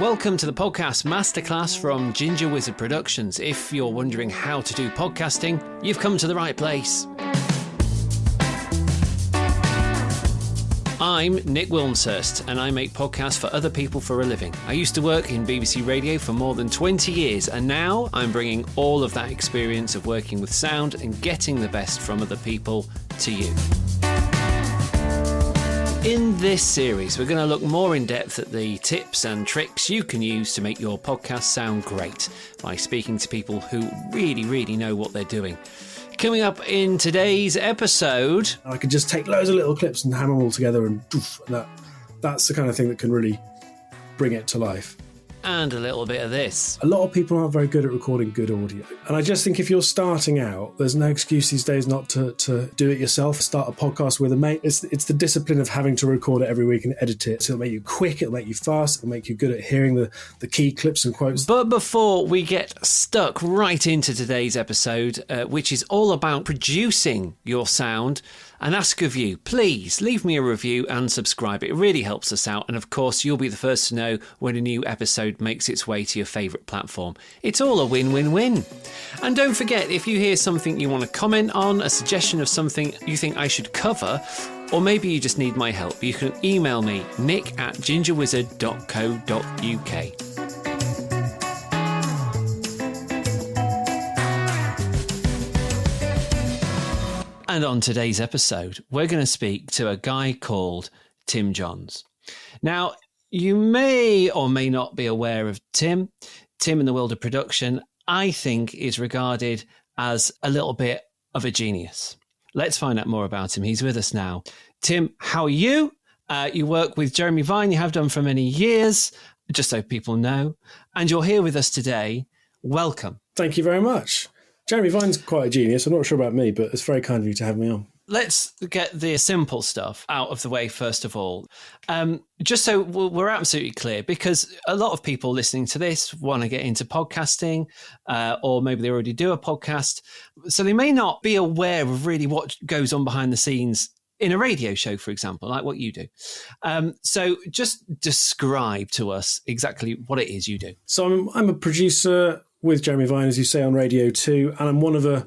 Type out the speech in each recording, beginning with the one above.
Welcome to the podcast masterclass from Ginger Wizard Productions. If you're wondering how to do podcasting, you've come to the right place. I'm Nick Wilmshurst and I make podcasts for other people for a living. I used to work in BBC Radio for more than 20 years and now I'm bringing all of that experience of working with sound and getting the best from other people to you. In this series, we're going to look more in depth at the tips and tricks you can use to make your podcast sound great by speaking to people who really know what they're doing. Coming up in today's episode... I could just take loads of little clips and hammer them all together and that's the kind of thing that can really bring it to life. And a little bit of this. A lot of people aren't very good at recording good audio. And I just think if you're starting out, there's no excuse these days not to do it yourself. Start a podcast with a mate. It's the discipline of having to record it every week and edit it. So it'll make you quick, it'll make you fast, it'll make you good at hearing the key clips and quotes. But before we get stuck right into today's episode, which is all about producing your sound, and ask of you, please leave me a review and subscribe. It really helps us out. And of course, you'll be the first to know when a new episode makes its way to your favourite platform. It's all a win-win-win. And don't forget, if you hear something you want to comment on, a suggestion of something you think I should cover, or maybe you just need my help, you can email me, nick@gingerwizard.co.uk. And on today's episode, we're going to speak to a guy called Tim Johns. Now, you may or may not be aware of Tim. Tim in the world of production, I think, is regarded as a little bit of a genius. Let's find out more about him. He's with us now. Tim, how are you? You work with Jeremy Vine. You have done for many years, just so people know. And you're here with us today. Welcome. Thank you very much. Jeremy Vine's quite a genius. I'm not sure about me, but it's very kind of you to have me on. Let's get the simple stuff out of the way first of all. Just so we're absolutely clear, because a lot of people listening to this want to get into podcasting, or maybe they already do a podcast. So they may not be aware of really what goes on behind the scenes in a radio show, for example, like what you do. So just describe to us exactly what it is you do. So I'm a producer with Jeremy Vine, as you say, on Radio 2, and I'm one of a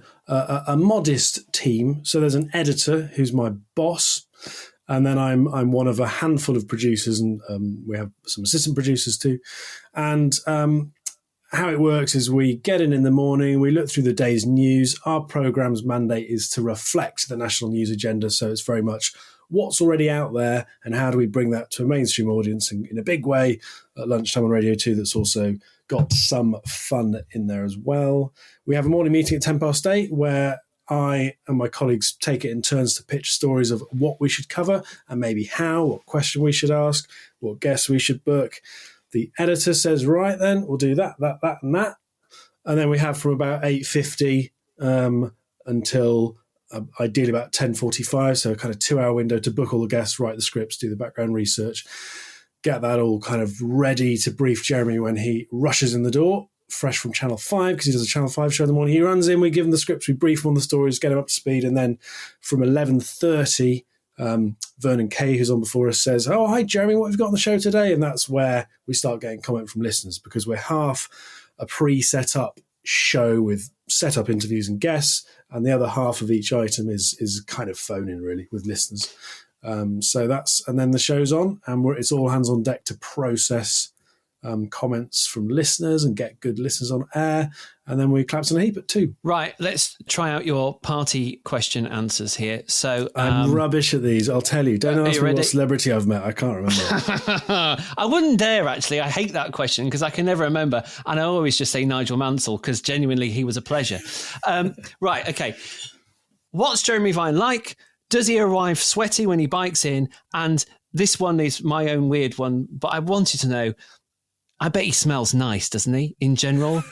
modest team. So there's an editor who's my boss, and then I'm one of a handful of producers, and we have some assistant producers too. And how it works is we get in the morning, we look through the day's news. Our programme's mandate is to reflect the national news agenda, so it's very much what's already out there and how do we bring that to a mainstream audience in a big way at lunchtime on Radio 2 that's also got some fun in there as well. We have a morning meeting at 8:10 where I and my colleagues take it in turns to pitch stories of what we should cover and maybe how, what question we should ask, what guests we should book. The editor says, right then, we'll do that and that. And then we have from about 8:50 until ideally about 10:45, so a kind of 2-hour window to book all the guests, write the scripts, do the background research, get that all kind of ready to brief Jeremy when he rushes in the door, fresh from Channel 5, because he does a Channel 5 show in the morning. He runs in, we give him the scripts, we brief him on the stories, get him up to speed, and then from 11:30, Vernon Kay, who's on before us, says, oh, hi, Jeremy, what have you got on the show today? And that's where we start getting comment from listeners, because we're half a pre-set up show with set up interviews and guests, and the other half of each item is kind of phone-in, really, with listeners. So that's, and then the show's on, and it's all hands on deck to process comments from listeners and get good listeners on air, and then we collapse on a heap at 2. Right, let's try out your party question answers here. So I'm rubbish at these, I'll tell you. Don't ask me what celebrity I've met, I can't remember. I wouldn't dare, actually. I hate that question because I can never remember, and I always just say Nigel Mansell because genuinely he was a pleasure. Right, okay. What's Jeremy Vine like? Does he arrive sweaty when he bikes in? And this one is my own weird one, but I wanted to know, I bet he smells nice, doesn't he, in general?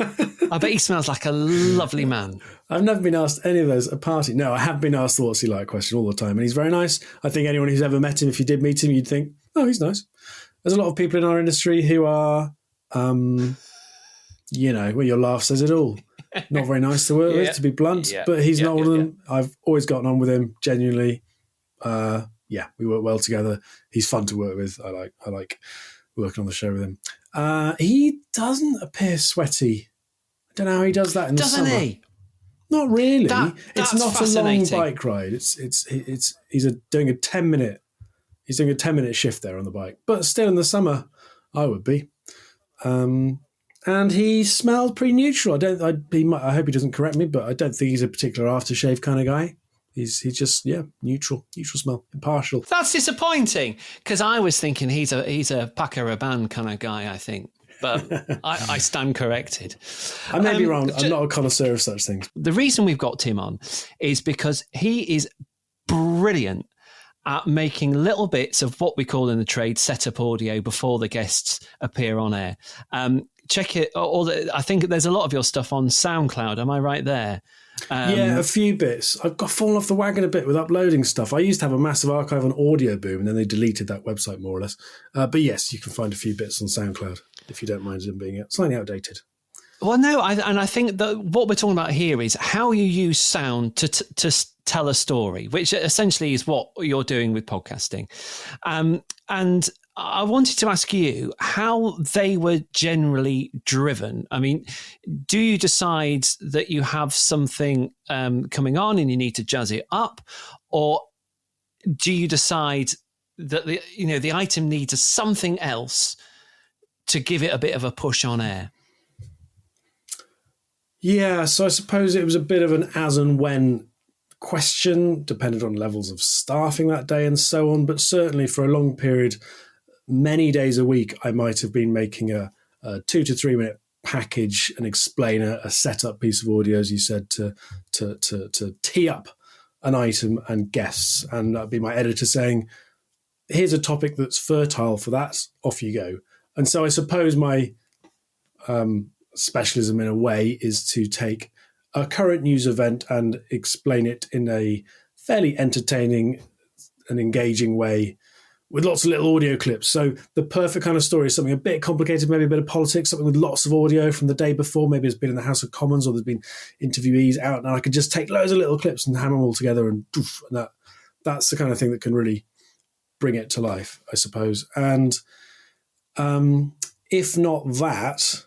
I bet he smells like a lovely man. I've never been asked any of those at a party. No, I have been asked the what's he like question all the time, and he's very nice. I think anyone who's ever met him, if you did meet him, you'd think, oh, he's nice. There's a lot of people in our industry who are, well, your laugh says it all. Not very nice to work with, to be blunt, but he's not one of them. I've always gotten on with him, genuinely. We work well together. He's fun to work with. I like working on the show with him. He doesn't appear sweaty. I don't know how he does that in the summer. Doesn't he? Not really. It's not a long bike ride. He's doing a 10-minute. He's doing a 10-minute shift there on the bike, but still in the summer, I would be. And he smelled pretty neutral. I hope he doesn't correct me, but I don't think he's a particular aftershave kind of guy. He's just neutral smell, impartial. That's disappointing because I was thinking he's a Paco Rabanne kind of guy. I think, but I stand corrected. I may be wrong. I'm not a connoisseur of such things. The reason we've got Tim on is because he is brilliant at making little bits of what we call in the trade setup audio before the guests appear on air. Check it. I think there's a lot of your stuff on SoundCloud. Am I right there? A few bits. I've got fallen off the wagon a bit with uploading stuff. I used to have a massive archive on Audio Boom, and then they deleted that website more or less. But yes, you can find a few bits on SoundCloud if you don't mind them being slightly outdated. Well, no, I think that what we're talking about here is how you use sound to tell a story, which essentially is what you're doing with podcasting. And I wanted to ask you how they were generally driven. I mean, do you decide that you have something coming on and you need to jazz it up, or do you decide that the item needs something else to give it a bit of a push on air? Yeah, so I suppose it was a bit of an as and when question, depended on levels of staffing that day and so on. But certainly for a long period, many days a week, I might have been making a 2 to 3 minute package and explain a setup piece of audio, as you said, to tee up an item and guests. And that'd be my editor saying, here's a topic that's fertile for that, off you go. And so I suppose my specialism in a way is to take a current news event and explain it in a fairly entertaining and engaging way with lots of little audio clips. So the perfect kind of story is something a bit complicated, maybe a bit of politics, something with lots of audio from the day before. Maybe it's been in the House of Commons or there's been interviewees out, and I could just take loads of little clips and hammer them all together, and that's the kind of thing that can really bring it to life, I suppose. And if not that,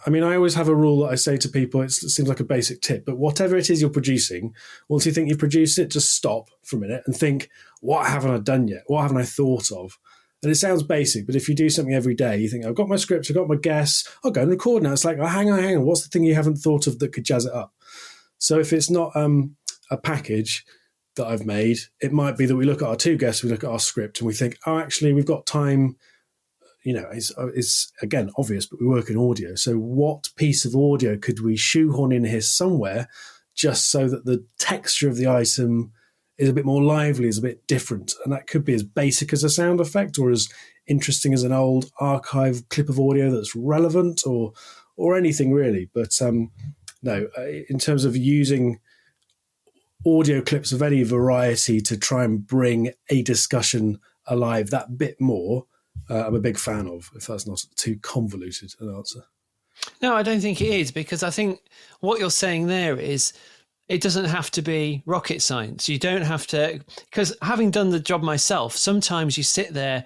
I mean, I always have a rule that I say to people, it seems like a basic tip, but whatever it is you're producing, once you think you've produced it, just stop for a minute and think, what haven't I done yet? What haven't I thought of? And it sounds basic, but if you do something every day, you think, I've got my script, I've got my guests, I'll go and record now. It's like, hang on, what's the thing you haven't thought of that could jazz it up? So if it's not a package that I've made, it might be that we look at our two guests, we look at our script and we think, actually, we've got time. It's again obvious, but we work in audio. So what piece of audio could we shoehorn in here somewhere just so that the texture of the item is a bit more lively, is a bit different? And that could be as basic as a sound effect or as interesting as an old archive clip of audio that's relevant or anything really. But no, in terms of using audio clips of any variety to try and bring a discussion alive that bit more, I'm a big fan of, if that's not too convoluted an answer. No, I don't think it is, because I think what you're saying there is it doesn't have to be rocket science. You don't have to, because having done the job myself, sometimes you sit there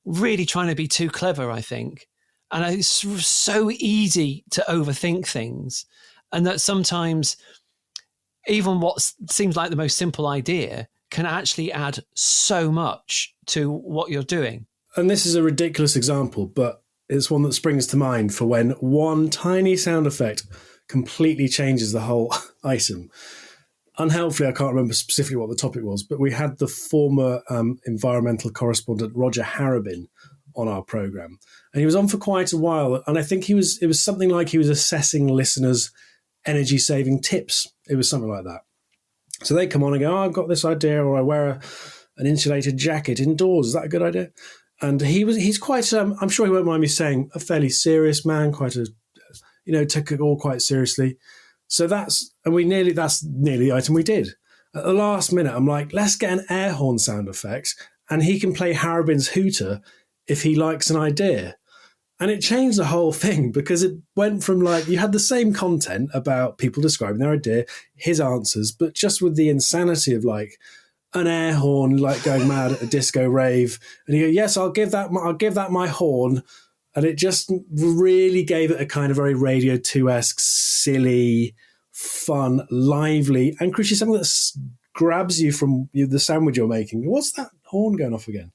really trying to be too clever, I think. And it's so easy to overthink things. And that sometimes even what seems like the most simple idea can actually add so much to what you're doing. And this is a ridiculous example, but it's one that springs to mind for when one tiny sound effect completely changes the whole item. Unhelpfully, I can't remember specifically what the topic was, but we had the former environmental correspondent Roger Harrabin on our programme. And he was on for quite a while. And I think it was something like he was assessing listeners' energy-saving tips. It was something like that. So they come on and go, I've got this idea, or I wear an insulated jacket indoors. Is that a good idea? And he's quite, I'm sure he won't mind me saying, a fairly serious man, quite took it all quite seriously. So that's nearly the item we did. At the last minute, I'm like, let's get an air horn sound effect, and he can play Harrabin's hooter if he likes an idea. And it changed the whole thing, because it went from you had the same content about people describing their idea, his answers, but just with the insanity of an air horn, like going mad at a disco rave. And you go, yes, I'll give that my horn. And it just really gave it a kind of very Radio 2-esque, silly, fun, lively, and crucially something that grabs you from the sandwich you're making. What's that horn going off again?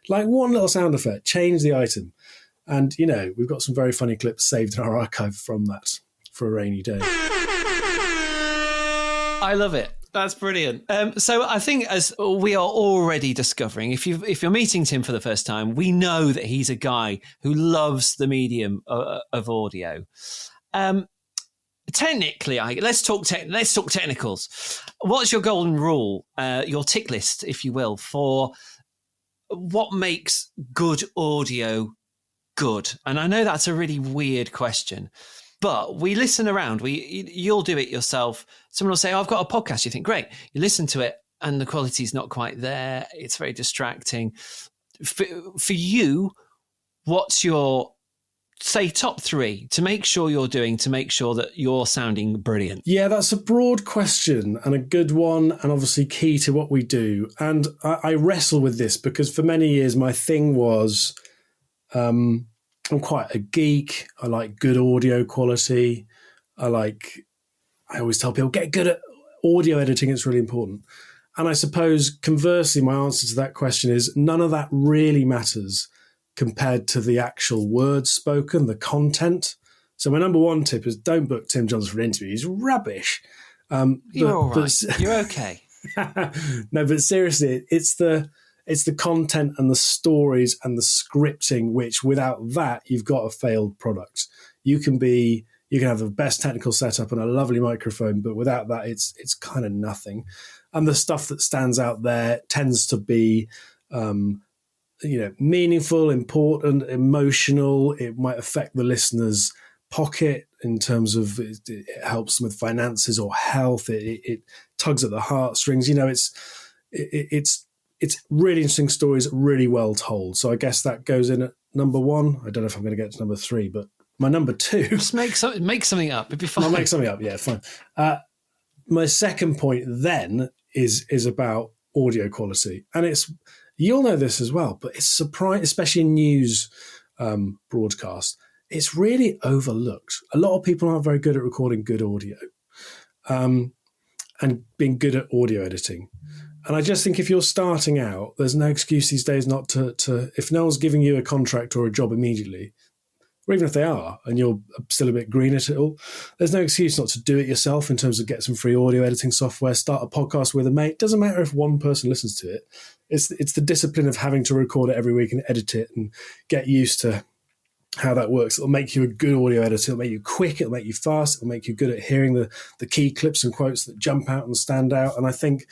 Like one little sound effect, change the item. And, we've got some very funny clips saved in our archive from that for a rainy day. I love it. That's brilliant. So I think, as we are already discovering, if you're meeting Tim for the first time, we know that he's a guy who loves the medium of audio. Technically, let's talk technicals. What's your golden rule, your tick list, if you will, for what makes good audio good? And I know that's a really weird question. But we listen around. You'll do it yourself. Someone will say, I've got a podcast. You think, great. You listen to it and the quality's not quite there. It's very distracting. For you, what's your, say, top 3 to make sure that you're sounding brilliant? Yeah, that's a broad question and a good one, and obviously key to what we do. And I wrestle with this because for many years my thing was... I'm quite a geek. I like good audio quality. I always tell people, get good at audio editing. It's really important. And I suppose, conversely, my answer to that question is none of that really matters compared to the actual words spoken, the content. So my number 1 tip is don't book Tim Johns for an interview. He's rubbish. You're all right. You're okay. No, but seriously, it's the content and the stories and the scripting, which without that, you've got a failed product. You can have the best technical setup and a lovely microphone, but without that, it's kind of nothing. And the stuff that stands out there tends to be, meaningful, important, emotional. It might affect the listener's pocket in terms of it helps them with finances or health. It tugs at the heartstrings. It's really interesting stories, really well told. So I guess that goes in at number 1. I don't know if I'm going to get to number 3, but my number 2... Just make something up. It'd be fine. I'll make something up, yeah, fine. My second point then is about audio quality. And you'll know this as well, but it's surprising, especially in news broadcast, it's really overlooked. A lot of people aren't very good at recording good audio and being good at audio editing. And I just think if you're starting out, there's no excuse these days not to if no one's giving you a contract or a job immediately, or even if they are, and you're still a bit green at it all, there's no excuse not to do it yourself in terms of get some free audio editing software, start a podcast with a mate. Doesn't matter if one person listens to it. It's the discipline of having to record it every week and edit it and get used to how that works. It'll make you a good audio editor. It'll make you quick. It'll make you fast. It'll make you good at hearing the key clips and quotes that jump out and stand out. And I think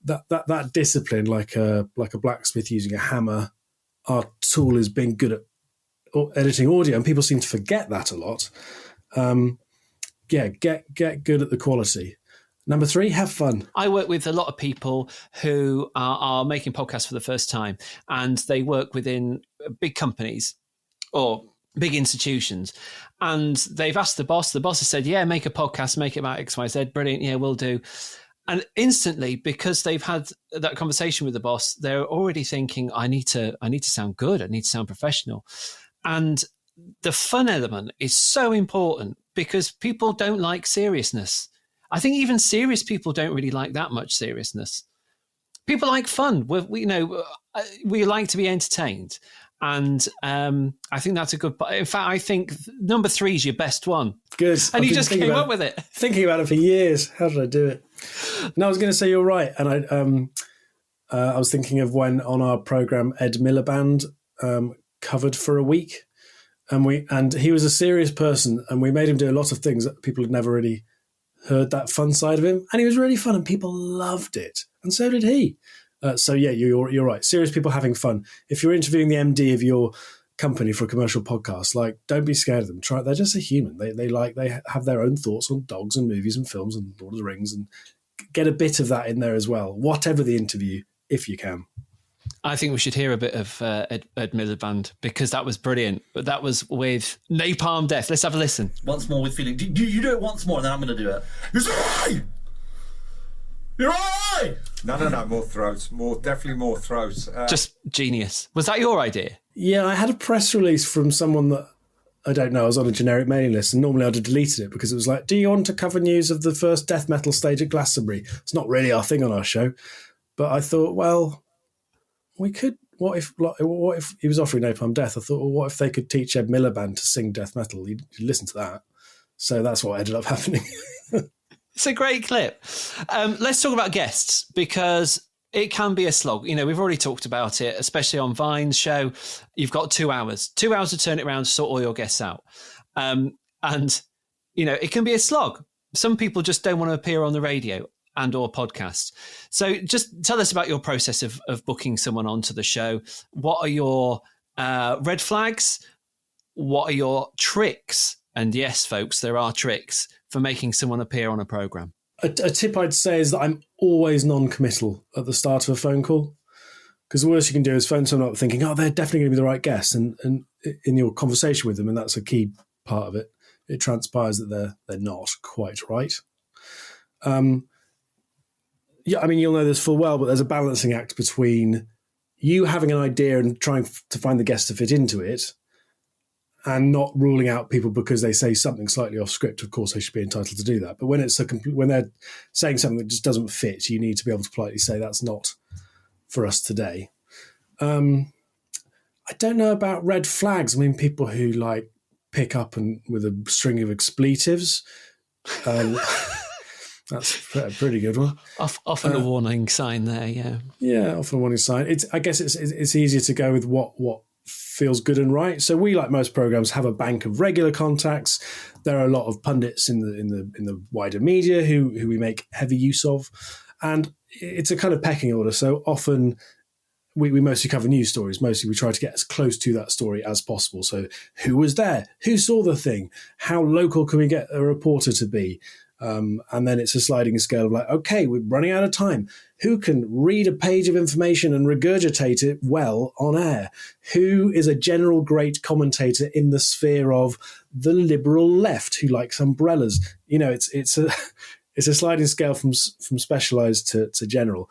that discipline, like a blacksmith using a hammer, our tool is being good at editing audio, and people seem to forget that a lot. Get good at the quality. Number 3, have fun. I work with a lot of people who are making podcasts for the first time, and they work within big companies or big institutions, and they've asked the boss has said, yeah, make a podcast, make it about XYZ. Brilliant. Yeah, we'll do. And instantly, because they've had that conversation with the boss, they're already thinking, I need to sound good. I need to sound professional. And the fun element is so important because people don't like seriousness. I think even serious people don't really like that much seriousness. People like fun. We like to be entertained. And I think that's a good... In fact, I think number 3 is your best one. Good. And you just came up with it. Thinking about it for years. How did I do it? No, I was going to say you're right. And I was thinking of when on our programme, Ed Miliband covered for a week. And he was a serious person, and we made him do a lot of things that people had never really heard that fun side of him. And he was really fun, and people loved it. And so did he. So yeah, you're right. Serious people having fun. If you're interviewing the MD of your company for a commercial podcast, like, don't be scared of them. They're just a human. They have their own thoughts on dogs and movies and films and Lord of the Rings, and get a bit of that in there as well. Whatever the interview, if you can. I think we should hear a bit of Ed Miliband, because that was brilliant. But that was with Napalm Death. Let's have a listen. Once more with feeling. You do it once more, and then I'm going to do it. You're right. You're right. No, more throats. Definitely more throats. Just genius. Was that your idea? Yeah, I had a press release from someone that, I don't know, I was on a generic mailing list, and normally I'd have deleted it because it was like, do you want to cover news of the first death metal stage at Glastonbury? It's not really our thing on our show. But I thought, well, we could, what if he was offering Napalm Death? I thought, well, what if they could teach Ed Miliband to sing death metal? You'd listen to that. So that's what ended up happening. It's a great clip. Let's talk about guests, because it can be a slog. You know, we've already talked about it, especially on Vine's show. You've got 2 hours to turn it around to sort all your guests out. And, you know, it can be a slog. Some people just don't want to appear on the radio and or podcast. So just tell us about your process of booking someone onto the show. What are your red flags? What are your tricks? And yes, folks, there are tricks for making someone appear on a program. A tip I'd say is that I'm always non-committal at the start of a phone call, because the worst you can do is phone someone up thinking, oh, they're definitely going to be the right guest, and in your conversation with them, and that's a key part of it, it transpires that they're not quite right. Yeah, I mean, you'll know this full well, but there's a balancing act between you having an idea and trying to find the guest to fit into it, and not ruling out people because they say something slightly off script. Of course, they should be entitled to do that. But when when they're saying something that just doesn't fit, you need to be able to politely say that's not for us today. I don't know about red flags. I mean, people who like pick up and with a string of expletives. That's a pretty good one. Often a warning sign there, yeah. Yeah, often a warning sign. I guess it's easier to go with what feels good and right. So we, like most programs, have a bank of regular contacts. There are a lot of pundits in the wider media who we make heavy use of, and it's a kind of pecking order. So often we mostly cover news stories. Mostly we try to get as close to that story as possible. So who was there? Who saw the thing? How local can we get a reporter to be? And then it's a sliding scale of like, okay, we're running out of time. Who can read a page of information and regurgitate it well on air? Who is a general great commentator in the sphere of the liberal left who likes umbrellas? You know, it's a sliding scale from specialized to general.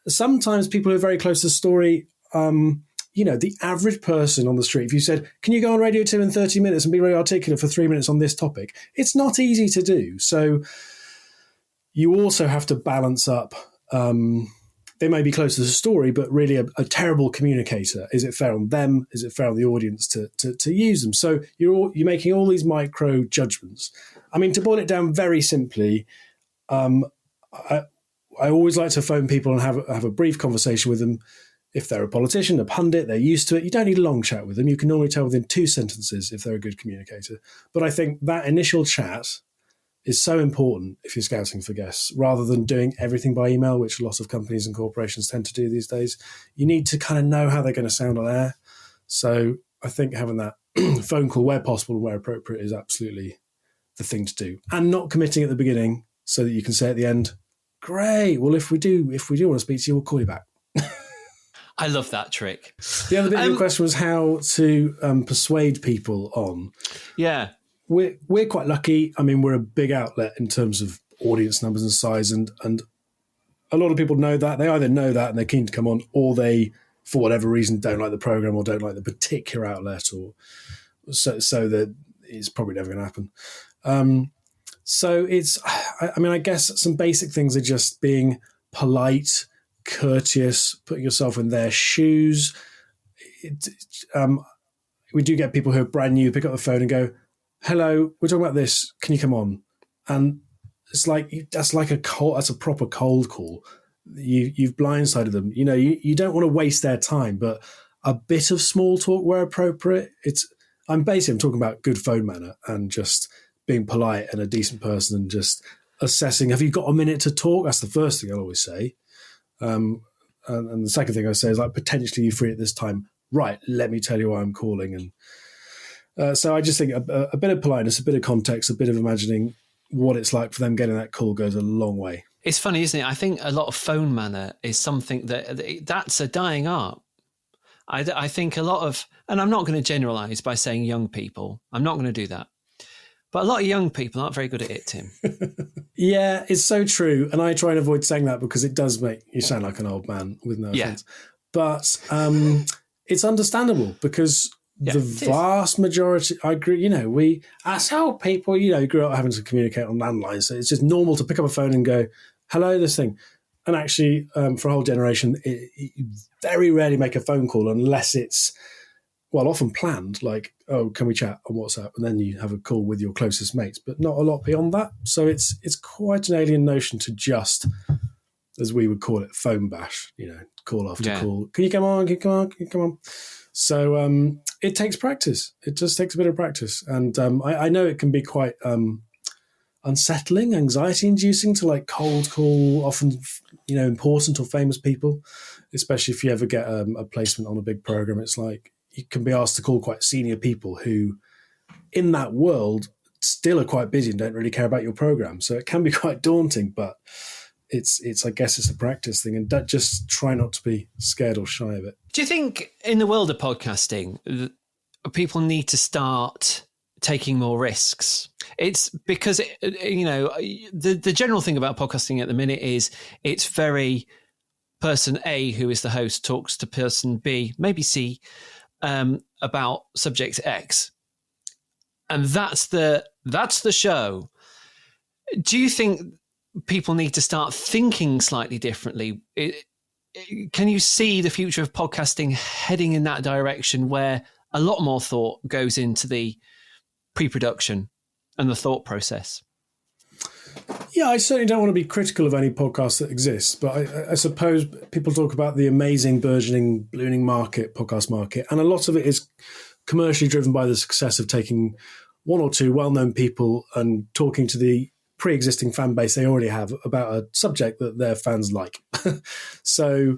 Sometimes people who are very close to the story, you know, the average person on the street, if you said, can you go on Radio 2 in 30 minutes and be very articulate for 3 minutes on this topic? It's not easy to do. So you also have to balance up. They may be close to the story, but really a terrible communicator. Is it fair on them? Is it fair on the audience to use them? So you're making all these micro judgments. I mean, to boil it down very simply, I always like to phone people and have a brief conversation with them. If they're a politician, a pundit, they're used to it. You don't need a long chat with them. You can normally tell within 2 sentences if they're a good communicator. But I think that initial chat is so important if you're scouting for guests, rather than doing everything by email, which a lot of companies and corporations tend to do these days. You need to kind of know how they're going to sound on air. So I think having that phone call where possible and where appropriate is absolutely the thing to do. And not committing at the beginning so that you can say at the end, great, well, if we do want to speak to you, we'll call you back. I love that trick. The other bit of your question was how to persuade people on. Yeah. We're quite lucky. I mean, we're a big outlet in terms of audience numbers and size, and a lot of people know that. They either know that and they're keen to come on, or they, for whatever reason, don't like the program or don't like the particular outlet, or so that it's probably never going to happen. So it's, I mean, I guess some basic things are just being polite, courteous, putting yourself in their shoes. We do get people who are brand new, pick up the phone and go, hello, we're talking about this, can you come on? And it's like, that's a proper cold call. You've blindsided them. You know, you don't want to waste their time, but a bit of small talk where appropriate. I'm talking about good phone manner and just being polite and a decent person and just assessing, have you got a minute to talk? That's the first thing I'll always say. And the second thing I say is like, potentially you free at this time. Right, let me tell you why I'm calling. And so I just think a bit of politeness, a bit of context, a bit of imagining what it's like for them getting that call goes a long way. It's funny, isn't it? I think a lot of phone manner is something that's a dying art. I think a lot of, and I'm not going to generalize by saying young people. I'm not going to do that. But a lot of young people aren't very good at it, Tim. Yeah, it's so true. And I try and avoid saying that because it does make you sound like an old man, with no offense. But it's understandable because the vast majority, I agree, that's how people, grew up having to communicate on landlines. So it's just normal to pick up a phone and go, hello, this thing. And actually, for a whole generation, you very rarely make a phone call unless it's, often planned, like, oh, can we chat on WhatsApp? And then you have a call with your closest mates, but not a lot beyond that. So it's quite an alien notion to just, as we would call it, phone bash, call after call. Can you come on? Can you come on? So it takes practice. It just takes a bit of practice. And I know it can be quite unsettling, anxiety-inducing to like cold call often, important or famous people, especially if you ever get a placement on a big program. It's like, you can be asked to call quite senior people who, in that world, still are quite busy and don't really care about your program. So it can be quite daunting, but it's I guess it's a practice thing, and just try not to be scared or shy of it. Do you think in the world of podcasting, people need to start taking more risks? It's because, the general thing about podcasting at the minute is it's very person A, who is the host, talks to person B, maybe C, about subject X, and that's the show. Do you think people need to start thinking slightly differently? Can you see the future of podcasting heading in that direction, where a lot more thought goes into the pre-production and the thought process? Yeah, I certainly don't want to be critical of any podcast that exists, but I suppose people talk about the amazing, burgeoning, ballooning podcast market, and a lot of it is commercially driven by the success of taking one or two well-known people and talking to the pre-existing fan base they already have about a subject that their fans like. So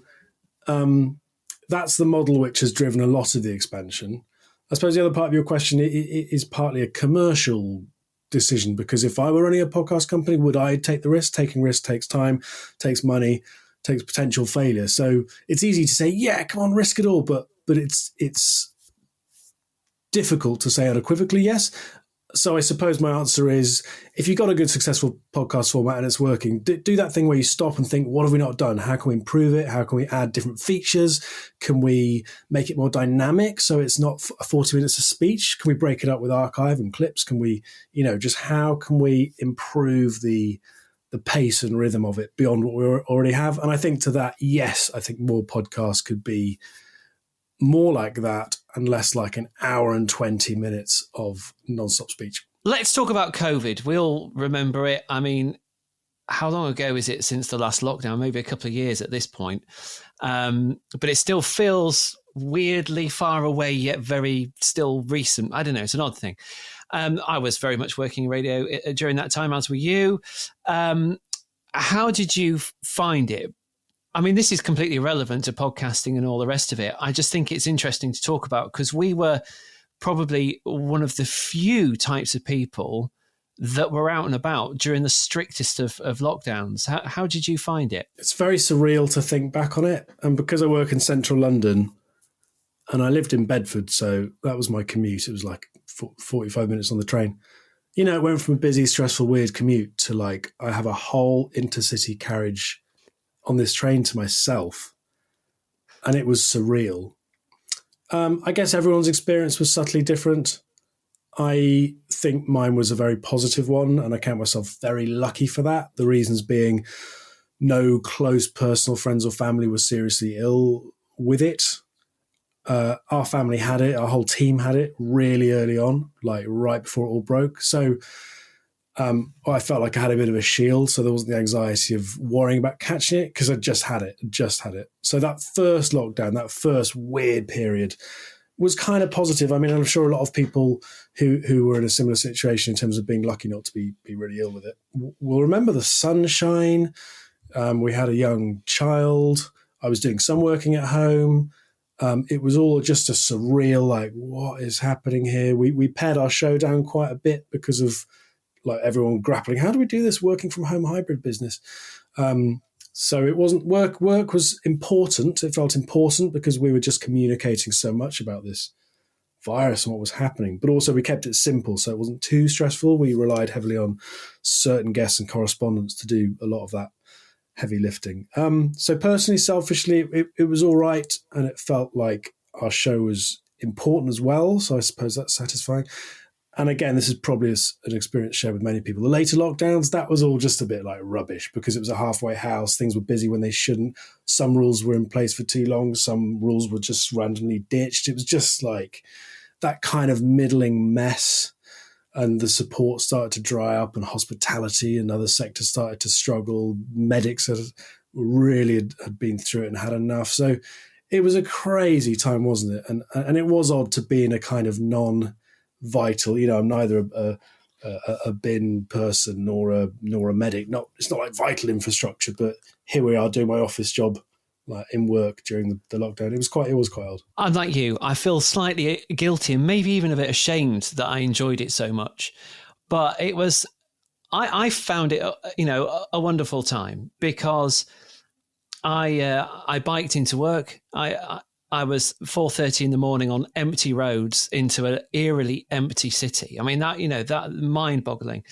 that's the model which has driven a lot of the expansion. I suppose the other part of your question is partly a commercial decision, because if I were running a podcast company, would I take the risk? Taking risk takes time, takes money, takes potential failure. So it's easy to say, yeah, come on, risk it all, but it's difficult to say unequivocally yes. So I suppose my answer is, if you've got a good, successful podcast format and it's working, do that thing where you stop and think, what have we not done? How can we improve it? How can we add different features? Can we make it more dynamic so it's not 40 minutes of speech? Can we break it up with archive and clips? Can we, just how can we improve the pace and rhythm of it beyond what we already have? And I think to that, yes, I think more podcasts could be more like that and less like an hour and 20 minutes of non-stop speech. Let's talk about COVID. We all remember it. I mean, how long ago is it since the last lockdown? Maybe a couple of years at this point. But it still feels weirdly far away, yet very still recent. I don't know. It's an odd thing. I was very much working in radio during that time, as were you. How did you find it? I mean, this is completely irrelevant to podcasting and all the rest of it. I just think it's interesting to talk about, because we were probably one of the few types of people that were out and about during the strictest of lockdowns. How did you find it? It's very surreal to think back on it. And because I work in central London and I lived in Bedford, so that was my commute. It was like 45 minutes on the train. It went from a busy, stressful, weird commute to like, I have a whole intercity carriage on this train to myself, and it was surreal. I guess everyone's experience was subtly different. I think mine was a very positive one, and I count myself very lucky for that. The reasons being, no close personal friends or family was seriously ill with it. Our family had it, our whole team had it really early on, like right before it all broke. So I felt like I had a bit of a shield, so there wasn't the anxiety of worrying about catching it, because I just had it. So that first lockdown, that first weird period, was kind of positive. I mean, I'm sure a lot of people who were in a similar situation in terms of being lucky not to be really ill with it will remember the sunshine. We had a young child. I was doing some working at home. It was all just a surreal, like, what is happening here? We pared our show down quite a bit because of like everyone grappling, how do we do this working from home hybrid business? So it wasn't work. Work was important. It felt important because we were just communicating so much about this virus and what was happening. But also we kept it simple, so it wasn't too stressful. We relied heavily on certain guests and correspondents to do a lot of that heavy lifting. So personally, selfishly, it was all right, and it felt like our show was important as well. So I suppose that's satisfying. And again, this is probably an experience shared with many people. The later lockdowns, that was all just a bit like rubbish because it was a halfway house. Things were busy when they shouldn't. Some rules were in place for too long. Some rules were just randomly ditched. It was just like that kind of middling mess. And the support started to dry up, and hospitality and other sectors started to struggle. Medics had been through it and had enough. So it was a crazy time, wasn't it? And it was odd to be in a kind of non-vital, I'm neither a bin person nor a medic. It's not like vital infrastructure, but here we are doing my office job, like in work during the lockdown. It was quite odd. I'm like you. I feel slightly guilty and maybe even a bit ashamed that I enjoyed it so much. But it was, I found it, a wonderful time because I biked into work. I was 4:30 in the morning on empty roads into an eerily empty city. I mean, that mind-boggling.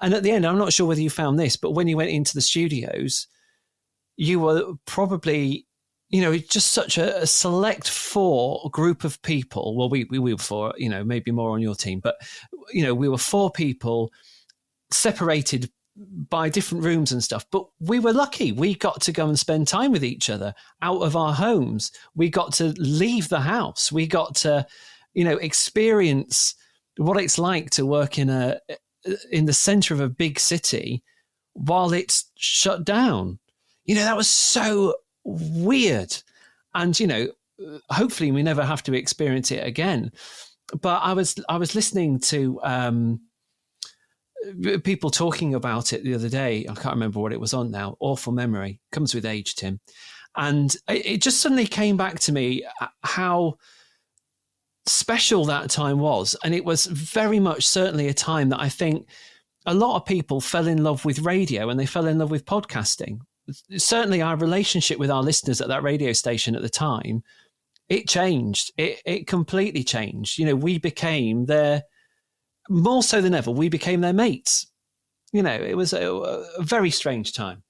And at the end, I'm not sure whether you found this, but when you went into the studios, you were probably, just such a select four group of people. Well, we were four, maybe more on your team, but, we were four people separated by different rooms and stuff. But we were lucky. We got to go and spend time with each other out of our homes. We got to leave the house. We got to, experience what it's like to work in the center of a big city while it's shut down. That was so weird. And, hopefully we never have to experience it again. But I was listening to people talking about it the other day. I can't remember what it was on now. Awful memory. Comes with age, Tim. And it just suddenly came back to me how special that time was. And it was very much certainly a time that I think a lot of people fell in love with radio and they fell in love with podcasting. Certainly our relationship with our listeners at that radio station at the time, it changed. It completely changed. We became more so than ever, we became their mates. It was a very strange time.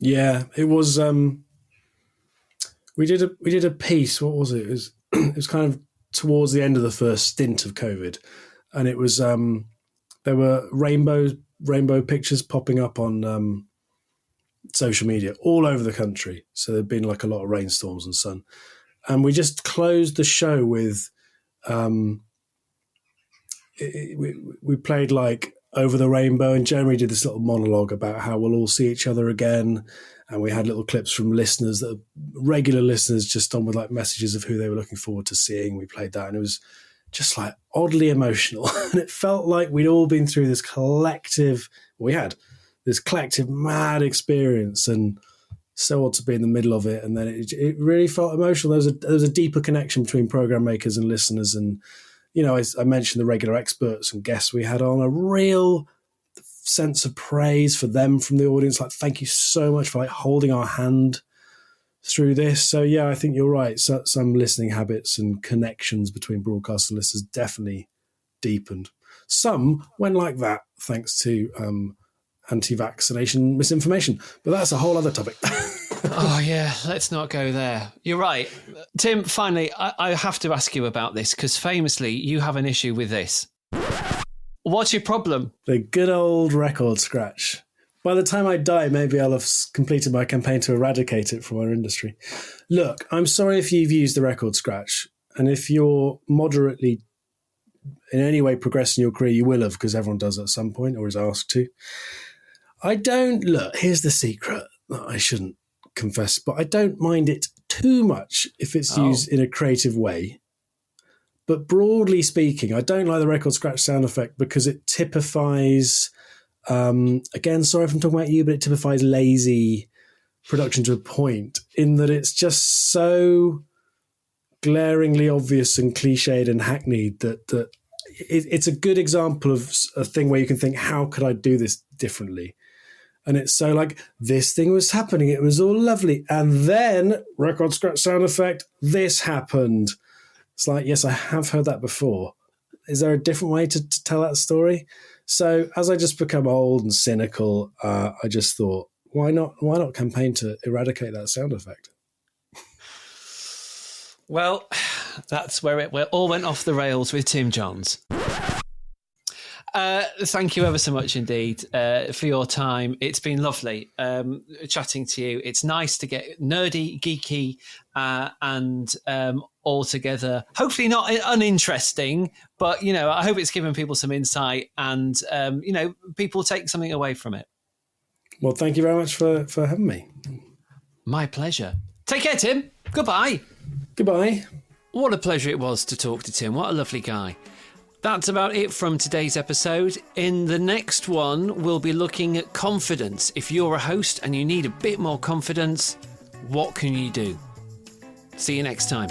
Yeah, it was. We did a piece. What was it? It was kind of towards the end of the first stint of COVID, and it was there were rainbow pictures popping up on social media all over the country. So there'd been like a lot of rainstorms and sun, and we just closed the show with. We played like Over the Rainbow, and Jeremy did this little monologue about how we'll all see each other again. And we had little clips from listeners, that regular listeners, just on with like messages of who they were looking forward to seeing. We played that, and it was just like oddly emotional. And it felt like we'd all been through this collective mad experience, and so odd to be in the middle of it. And then it really felt emotional. There was a deeper connection between program makers and listeners, and I mentioned the regular experts and guests we had on, a real sense of praise for them from the audience. Like, thank you so much for like holding our hand through this. So yeah, I think you're right. So, some listening habits and connections between broadcast and listeners definitely deepened. Some went like that thanks to anti-vaccination misinformation, but that's a whole other topic. Oh, yeah, let's not go there. You're right. Tim, finally, I have to ask you about this because famously you have an issue with this. What's your problem? The good old record scratch. By the time I die, maybe I'll have completed my campaign to eradicate it from our industry. Look, I'm sorry if you've used the record scratch, and if you're moderately in any way progressing your career, you will have, because everyone does at some point or is asked to. Here's the secret that I shouldn't confess, but I don't mind it too much if it's used in a creative way. But broadly speaking, I don't like the record scratch sound effect because it typifies, again, sorry if I'm talking about you, but it typifies lazy production to a point in that it's just so glaringly obvious and cliched and hackneyed that it's a good example of a thing where you can think, how could I do this differently? And it's so like, this thing was happening. It was all lovely. And then, record scratch sound effect, this happened. It's like, yes, I have heard that before. Is there a different way to tell that story? So as I just become old and cynical, I just thought, why not campaign to eradicate that sound effect? Well, that's where it all went off the rails with Tim Johns. Thank you ever so much indeed for your time. It's been lovely chatting to you. It's nice to get nerdy, geeky, and altogether, hopefully not uninteresting, but, I hope it's given people some insight and, people take something away from it. Well, thank you very much for having me. My pleasure. Take care, Tim. Goodbye. Goodbye. What a pleasure it was to talk to Tim. What a lovely guy. That's about it from today's episode. In the next one, we'll be looking at confidence. If you're a host and you need a bit more confidence, what can you do? See you next time.